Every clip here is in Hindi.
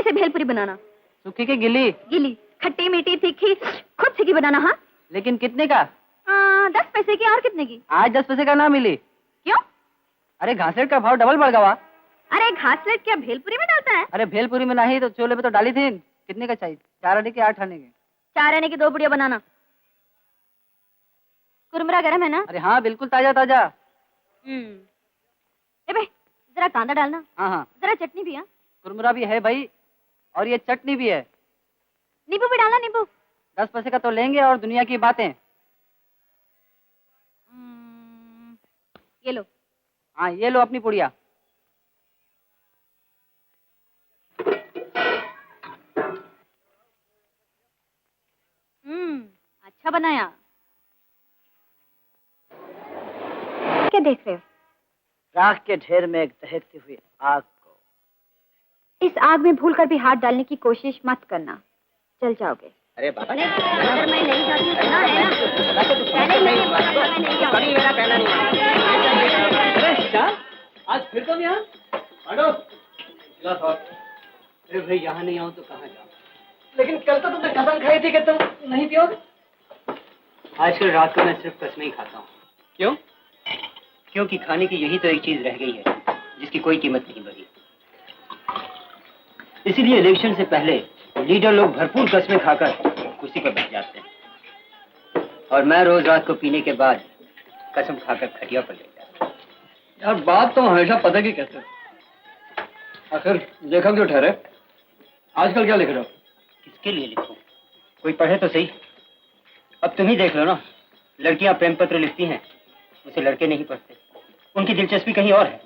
से भेलपुरी बनाना। सूखी की गिली? गिली, खट्टी मीठी तीखी, खुद से की बनाना। हाँ, लेकिन कितने का? 10 पैसे की। और कितने की? आज 10 पैसे का ना मिली। क्यों? अरे घासलेट का भाव डबल बढ़ गया। अरे घासलेट क्या भेलपुरी में डालता है? अरे भेलपुरी में नहीं तो छोले पे तो डाली थी। कितने का चाहिए? 4 आने के 8 आने के? 4 आने की 2 बुढ़िया बनाना। कुरमुरा गरम है ना? अरे हाँ, बिल्कुल ताजा ताजा। ए भाई, जरा कांदा डालना। हाँ हाँ। जरा चटनी भी। हाँ, कुरमुरा भी है भाई, और ये चटनी भी है। नींबू भी डालना। नींबू 10 पैसे का तो लेंगे और दुनिया की बातें। ये लो। हाँ, ये लो अपनी पुड़िया। अच्छा बनाया। क्या देख रहे हो? राख के ढेर में एक दहकती हुई आग को। इस आग में भूलकर भी हाथ डालने की कोशिश मत करना, जल जाओगे। अरे बाबा, अगर मैं नहीं जाती सुना है ना, पहले ही नहीं बोला था, मैं नहीं जाऊंगी। मेरा कहना नहीं। अरे श्याम, आज फिर तुम यहाँ? हटो। अरे भाई, यहाँ नहीं आऊँ तो कहाँ जाऊँ? लेकिन कल तो तुमने कसम खाई थी कि तुम नहीं पियोगे। आजकल रात को मैं सिर्फ कसमें ही खाता हूँ। क्यों? क्योंकि खाने की यही तो एक चीज रह गई है जिसकी कोई कीमत नहीं बढ़ी। इसीलिए इलेक्शन से पहले लीडर लोग भरपूर कसमें खाकर कुर्सी पर बैठ जाते हैं, और मैं रोज रात को पीने के बाद कसम खाकर खटिया पर लेट जाता हूँ। यार, बात तो हमेशा पता की कहते हो। आखिर लेखक जो ठहरे, आजकल क्या लिख रहे हो? किसके लिए लिखूं? कोई पढ़े तो सही। अब तुम ही देख लो ना, लड़कियां प्रेम पत्र लिखती हैं, उसे लड़के नहीं पढ़ते। उनकी दिलचस्पी कहीं और है।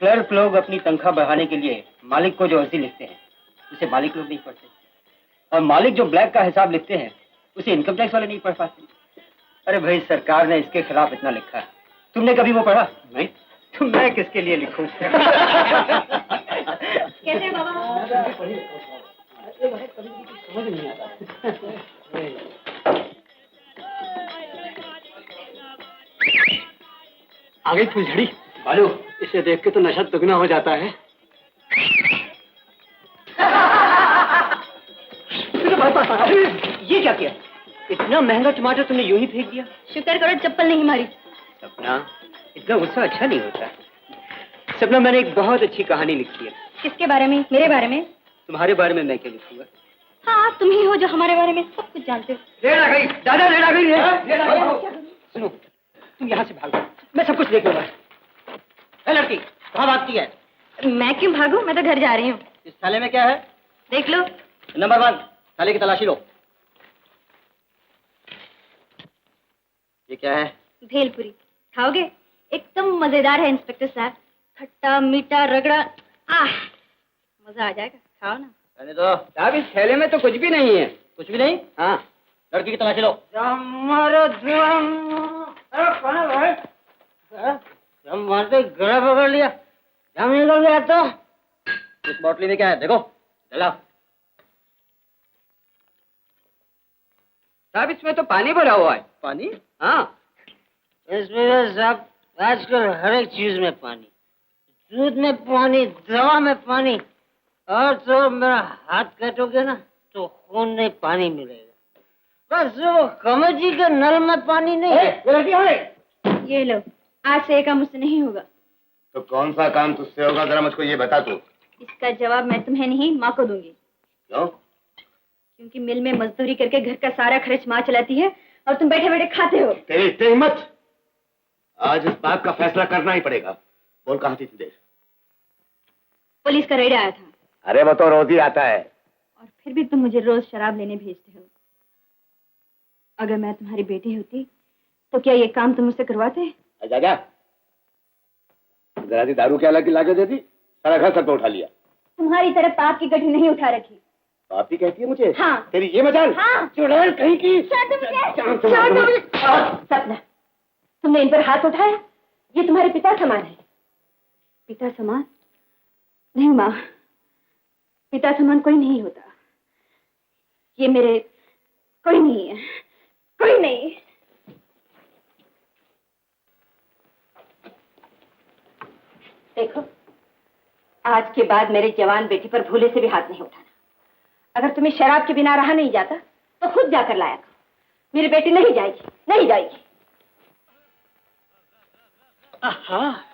क्लर्क लोग अपनी तनख्वाह बढ़ाने के लिए मालिक को जो अर्जी लिखते हैं, उसे मालिक लोग नहीं पढ़ते। और मालिक जो ब्लैक का हिसाब लिखते हैं, उसे इनकम टैक्स वाले नहीं पढ़ पाते। अरे भाई, सरकार ने इसके खिलाफ इतना लिखा है, तुमने कभी वो पढ़ा? नहीं। तो मैं किसके लिए लिखूं? कैसे बाबा? समझ नहीं आता। आ गई फुलझड़ी। बालू, इसे देख के तो नशा दुगना हो जाता है। ये क्या किया? इतना महंगा टमाटर तुमने यूं ही फेंक दिया? शुक्र करो चप्पल नहीं मारी। सपना, इतना गुस्सा अच्छा नहीं होता। सपना, मैंने एक बहुत अच्छी कहानी लिखी है। किसके बारे में? मेरे बारे में? तुम्हारे बारे में मैं क्या लिखूंगा? हाँ, तुम ही हो जो हमारे बारे में सब कुछ जानते हो। रेड आ गई दादा, रेड आ गई है। सुनो, तुम यहाँ से भागो, मैं सब कुछ देख लूंगा। लड़की, कहाँ भागती है? मैं क्यों भागूं? मैं तो घर जा रही हूँ। इस थाले में क्या है? देख लो। नंबर 1, थाले की तलाशी लो। ये क्या है? भेलपुरी खाओगे? एकदम मजेदार है इंस्पेक्टर साहब। खट्टा मीठा रगड़ा, मजा आ जाएगा। खाओ ना। अरे तो साहब, इस थैले में तो कुछ भी नहीं है। कुछ भी नहीं? हाँ, लड़की की तलाशी लो। हम मारते गला पकड़ लिया, हम निकल गया तो। इस बोतली में क्या है? देखो, चला। साहब, इसमें तो पानी भरा हुआ है। पानी? हाँ। इसमें साहब, आजकल हर एक चीज में पानी, दूध में पानी, दवा में पानी, और तो मेरा हाथ काटोगे ना तो खून नहीं पानी मिलेगा। बस वो कमर जी के नल में पानी नहीं है। ये लो, आज से एक काम मुझसे नहीं होगा। तो कौन सा काम तुझसे होगा, जरा मुझको ये बता तू। इसका जवाब मैं तुम्हें नहीं, माँ को दूंगी। क्यों? क्योंकि मिल में मजदूरी करके घर का सारा खर्च माँ चलाती है और तुम बैठे बैठे खाते हो। तेरी हिम्मत! आज इस बात का फैसला करना ही पड़ेगा। बोल, कहाँ थी तू देर? पुलिस का रेड आया था। अरे वो तो रोज ही आता है। और फिर भी तुम मुझे रोज शराब लेने भेजते हो। अगर मैं तुम्हारी बेटी होती तो क्या ये काम तुम मुझसे करवाते? जा जरा सी दारू क्या लगी लाके देती, सारा घर सर पे उठा लिया। तुम्हारी तरफ पाप की गठरी नहीं उठा रखी। पाप ही कहती है मुझे? हाँ। तेरी ये मजाल? हाँ। चुड़ैल कहीं की। सपना, तुमने इन पर हाथ उठाया? ये तुम्हारे पिता समान है। पिता समान? नहीं माँ, पिता समान कोई नहीं होता। ये मेरे कोई नहीं है, कोई नहीं। देखो, आज के बाद मेरे जवान बेटी पर भूले से भी हाथ नहीं उठाना। अगर तुम्हें शराब के बिना रहा नहीं जाता तो खुद जाकर लाया करो। मेरी बेटी नहीं जाएगी, नहीं जाएगी। हाँ,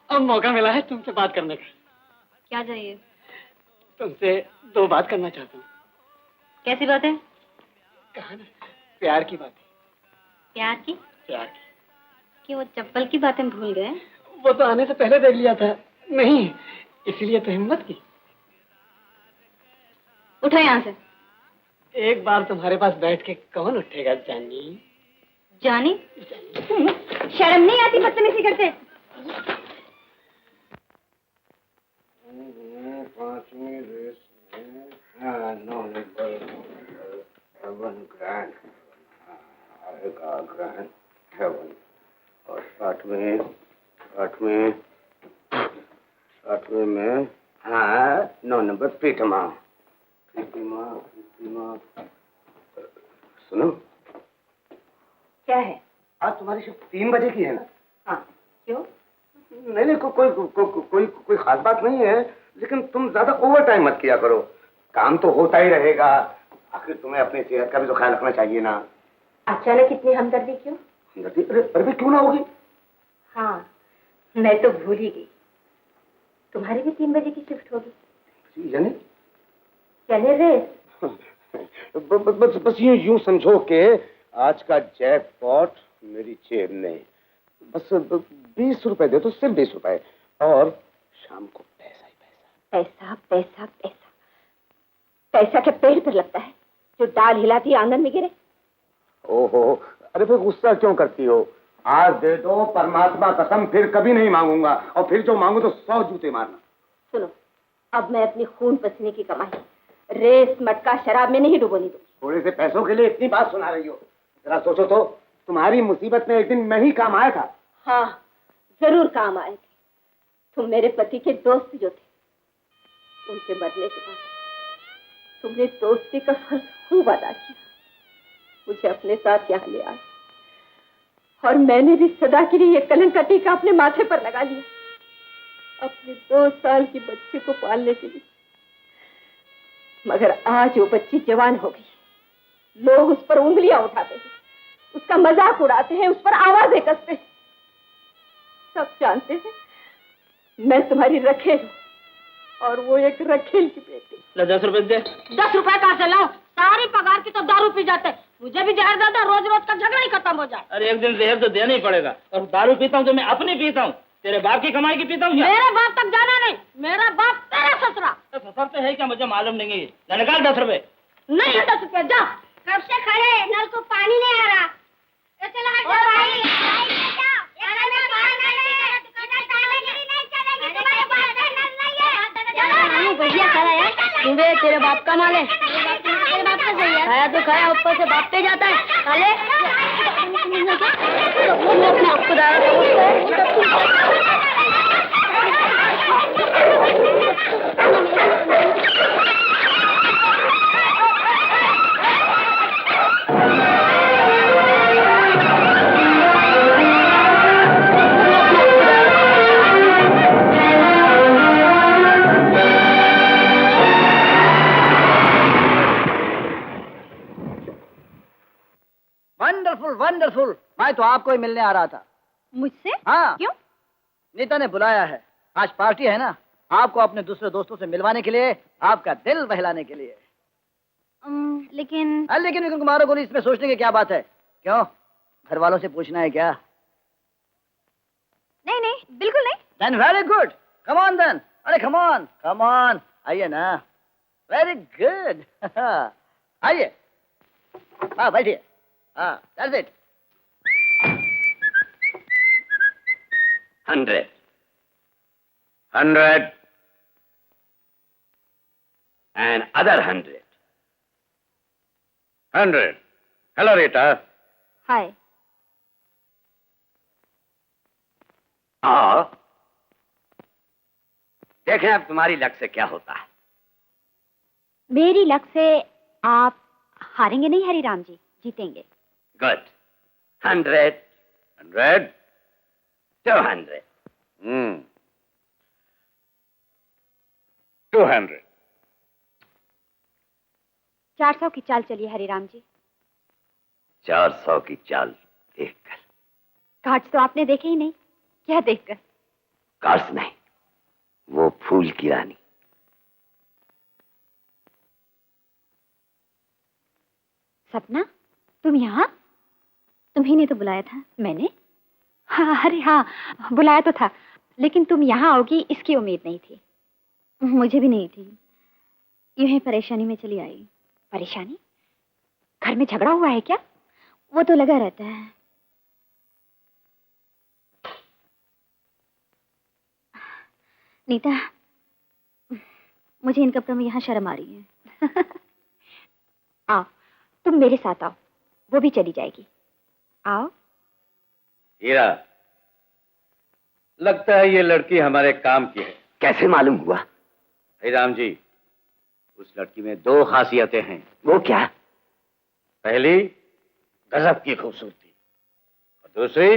अब मौका मिला है तुमसे बात करने का। क्या चाहिए? तुमसे 2 बात करना चाहता हूँ। कैसी बात है? कहा ना, प्यार की बात है। प्यार की? प्यार की। कि वो चप्पल की बातें भूल गए? वो तो आने से पहले देख लिया था। नहीं, इसीलिए तो हिम्मत की। उठो यहाँ से। एक बार तुम्हारे पास बैठ के कौन उठेगा जानी? जानी? शर्म नहीं आती बदतमीजी करते? 5वीं रेस में 9 नंबर 7 ग्रैंड आएगा, ग्रैंड 7। और 8वीं में 9 नंबर प्रीतमा। सुनो, क्या है? आज तुम्हारी शिफ्ट 3 बजे की है ना? हाँ, क्यों? नहीं, कोई खास बात नहीं है, लेकिन तुम ज्यादा ओवर टाइम मत किया करो। काम तो होता ही रहेगा, आखिर तुम्हें अपनी सेहत का भी तो ख्याल रखना चाहिए ना। अचानक इतनी हमदर्दी क्यों? हमदर्दी? अरे क्यों ना होगी? हाँ, मैं तो भूल ही गई। तुम्हारी भी 3 बजे की शिफ्ट होगी। यानी रेस? बस यूं समझो कि आज का जैकपॉट मेरी जेब में। बस 20 रुपए दे दो, सिर्फ 20 रुपए, और शाम को पैसा ही पैसा। पैसा पैसा पैसा? पैसा के पेड़ पर लगता है जो डाल हिलाती आंगन में गिरे? ओहो, अरे फिर गुस्सा क्यों करती हो? आज दे दो, परमात्मा कसम फिर कभी नहीं मांगूंगा, और फिर जो मांगू तो 100 जूते मारना। सुनो, अब मैं अपनी खून पसीने की कमाई रेस, मटका, शराब में नहीं डुबोनी दूं। थोड़े से पैसों के लिए इतनी बात सुना रही हो? जरा सोचो तो, तुम्हारी मुसीबत में एक दिन मैं ही काम आया था। हाँ, जरूर काम आए थे। तुम मेरे पति के दोस्त जो थे, उनके मरने के बाद तुमने दोस्ती का फर्ज खूब अदा किया, मुझे अपने साथ यहाँ ले आए, और मैंने भी सदा के लिए ये कलंक का टीका अपने माथे पर लगा लिया, अपने 2 साल की बच्ची को पालने के लिए। मगर आज वो बच्ची जवान हो गई, लोग उस पर उंगलियां उठाते हैं, उसका मजाक उड़ाते हैं, उस पर आवाजें कसते हैं। सब जानते हैं मैं तुम्हारी रखेल हूँ, और वो एक रखेल की बेटी। 10 रुपए दे। 10 रुपए कहाँ से लाऊं? सारी पगार की तो दारू पी जाते, मुझे भी जहर दादा, रोज रोज का झगड़ा ही खत्म हो जाए। अरे एक दिन जहर तो देना ही पड़ेगा, और दारू पीता हूँ तो मैं अपनी पीता हूँ, तेरे बाप की कमाई की पीता हूँ। मेरे बाप तक जाना नहीं, मेरा बाप तेरा ससुरा। तो ससुर तो है क्या, मुझे मालूम नहीं है। निकाल 10 रुपए। नहीं है 10 रुपए, जा। कब से खड़े, नल को पानी नहीं आ रहा। चलो हट जाओ भाई, बढ़िया खड़ा यार, तुम्हें तेरे बाप का माल है। तेरे बाप का सही है, खाया तो खाया, ऊपर से बाप पे जाता है। साले अपने आप को दारा वंडरफुल वंडरफुल, मैं तो आपको ही मिलने आ रहा था। मुझसे? हाँ, क्यों? नीता ने बुलाया है, आज पार्टी है ना, आपको अपने दूसरे दोस्तों से मिलवाने के लिए, आपका दिल बहलाने के लिए। लेकिन लेकिन कुमारों को इसमें सोचने की क्या बात है? क्यों, घर वालों से पूछना है क्या? नहीं नहीं, बिल्कुल नहीं। Then very good. Come on then. अरे come on, come on. आइए ना। Very good. आइए। हाँ बैठिए। हाँ, that's it. 100. And other 100. 100. Hello, Rita. हाय। आओ। देखें अब तुम्हारी लक से क्या होता है। मेरी लक से आप हारेंगे नहीं हरिराम जी, जीतेंगे। गुड। 100. 200. 200। 400 की चाल चलिए हरिराम जी। 400 की चाल देखकर। कार्ड्स तो आपने देखे ही नहीं, क्या देखकर? कार्ड्स नहीं, वो फूल की रानी। सपना, तुम यहाँ? तुम्ही ने तो बुलाया था। मैंने? हाँ, अरे हाँ, बुलाया तो था, लेकिन तुम यहाँ आओगी इसकी उम्मीद नहीं थी। मुझे भी नहीं थी। यूं ही परेशानी में चली आई। परेशानी? घर में झगड़ा हुआ है क्या? वो तो लगा रहता है। नीता, मुझे इन कपड़ों में यहाँ शर्म आ रही है। आओ, तुम मेरे साथ आओ, वो भी चली जाएगी। आओ। हीरा, लगता है ये लड़की हमारे काम की है। कैसे मालूम हुआ? राम जी, उस लड़की में 2 खासियतें हैं। वो क्या? पहली, गजब की खूबसूरती, और दूसरी,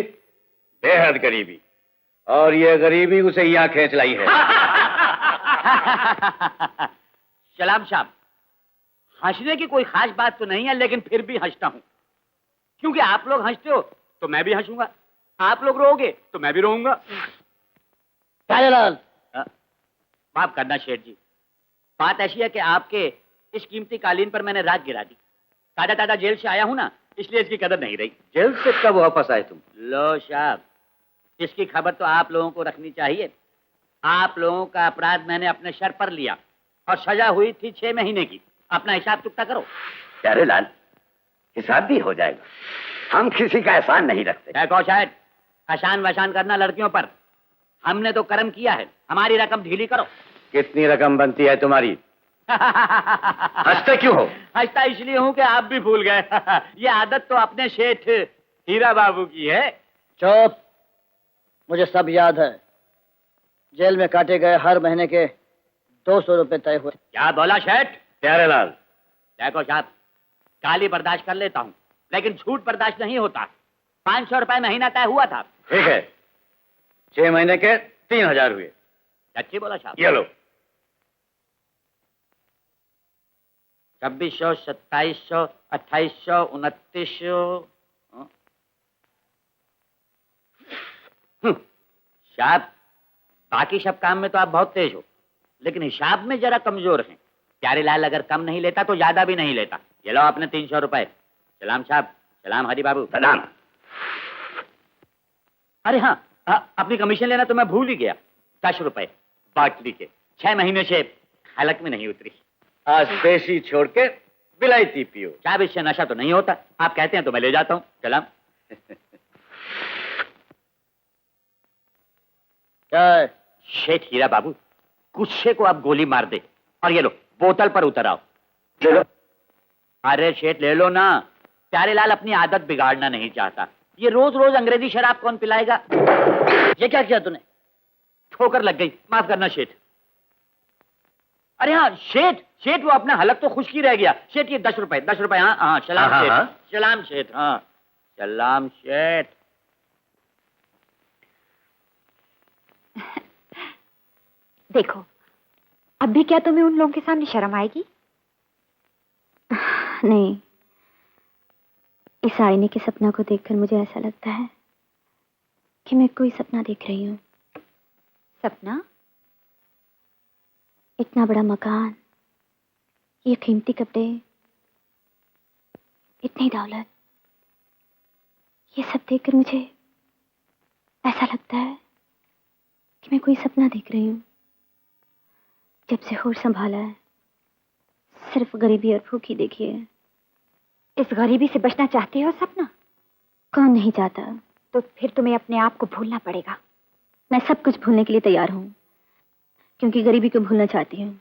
बेहद गरीबी। और ये गरीबी उसे यहाँ खींच लाई है। सलाम साहब, हंसने की कोई खास बात तो नहीं है, लेकिन फिर भी हंसता हूँ, क्योंकि आप लोग हंसते हो तो मैं भी हंसूंगा, आप लोग रोओगे तो मैं भी रोऊंगा। प्यारेलाल, माफ करना शेठ जी, बात ऐसी है कि आपके इस कीमती कालीन पर मैंने राख गिरा दी। ताजा ताजा जेल से आया हूं ना, इसलिए इसकी कदर नहीं रही। जेल से कब वापस आए तुम? लो साहब, इसकी खबर तो आप लोगों को रखनी चाहिए। आप लोगों का अपराध मैंने अपने सर पर लिया और सजा हुई थी 6 महीने की। अपना हिसाब चुकता करो। प्यारेलाल, हिसाब भी हो जाएगा। हम किसी का एहसान नहीं रखते। देखो शायद आसान वसान करना लड़कियों पर, हमने तो कर्म किया है, हमारी रकम ढीली करो। कितनी रकम बनती है तुम्हारी? हंसते क्यों हो? हंसता इसलिए हूं कि आप भी भूल गए। ये आदत तो अपने सेठ हीरा बाबू की है। चुप, मुझे सब याद है। जेल में काटे गए हर महीने के 200 रुपए तय हुए। क्या बोला सेठ? प्यारेलाल, देखो साहब, गाली बर्दाश्त कर लेता हूँ, लेकिन झूठ बर्दाश्त नहीं होता। 500 रुपए महीना तय हुआ था। ठीक है, 6 महीने के 3000 हुए। सच्ची बोला साहब? ये लो। 2600, 2700, 2800, 2900। साहब, बाकी सब काम में तो आप बहुत तेज हो, लेकिन हिसाब में जरा कमजोर हैं। प्यारेलाल अगर कम नहीं लेता तो ज्यादा भी नहीं लेता। ये लो आपने 300 रुपए। सलाम साहब। सलाम हरी बाबू। सलाम। अरे हाँ, अपनी कमीशन लेना तो मैं भूल ही गया। 10 रुपए बाटली के। 6 महीने से हालत में नहीं उतरी। आज देसी छोड़ के विलायती पियो। साहब, इससे नशा तो नहीं होता। आप कहते हैं तो मैं ले जाता हूँ। सलाम। क्या? शेठ हीरा बाबू, गुस्से को आप गोली मार दे और ये लो बोतल पर उतर आओ। ले लो। अरे शेठ ले लो ना, प्यारेलाल अपनी आदत बिगाड़ना नहीं चाहता। ये रोज रोज अंग्रेजी शराब कौन पिलाएगा? ये क्या किया तूने? ठोकर लग गई, माफ करना शेठ। अरे हाँ शेठ, शेठ वो अपना हलक तो खुश्की रह गया। शेठ ये 10 रुपए, 10 रुपए। हाँ हाँ, सलाम हाँ, शेठ। हाँ। सलाम शेठ। हाँ सलाम शेठ। देखो, अब भी क्या तुम्हें उन लोगों के सामने शर्म आएगी? नहीं, इस आईने के सपना को देखकर मुझे ऐसा लगता है कि मैं कोई सपना देख रही हूँ। सपना? इतना बड़ा मकान, ये कीमती कपड़े, इतनी दौलत, ये सब देखकर मुझे ऐसा लगता है कि मैं कोई सपना देख रही हूँ। जब से होश संभाला है, सिर्फ गरीबी और भूख ही देखी है। इस गरीबी से बचना चाहती हो सपना? कौन नहीं चाहता? तो फिर तुम्हें अपने आप को भूलना पड़ेगा। मैं सब कुछ भूलने के लिए तैयार हूँ, क्योंकि गरीबी को भूलना चाहती हूँ।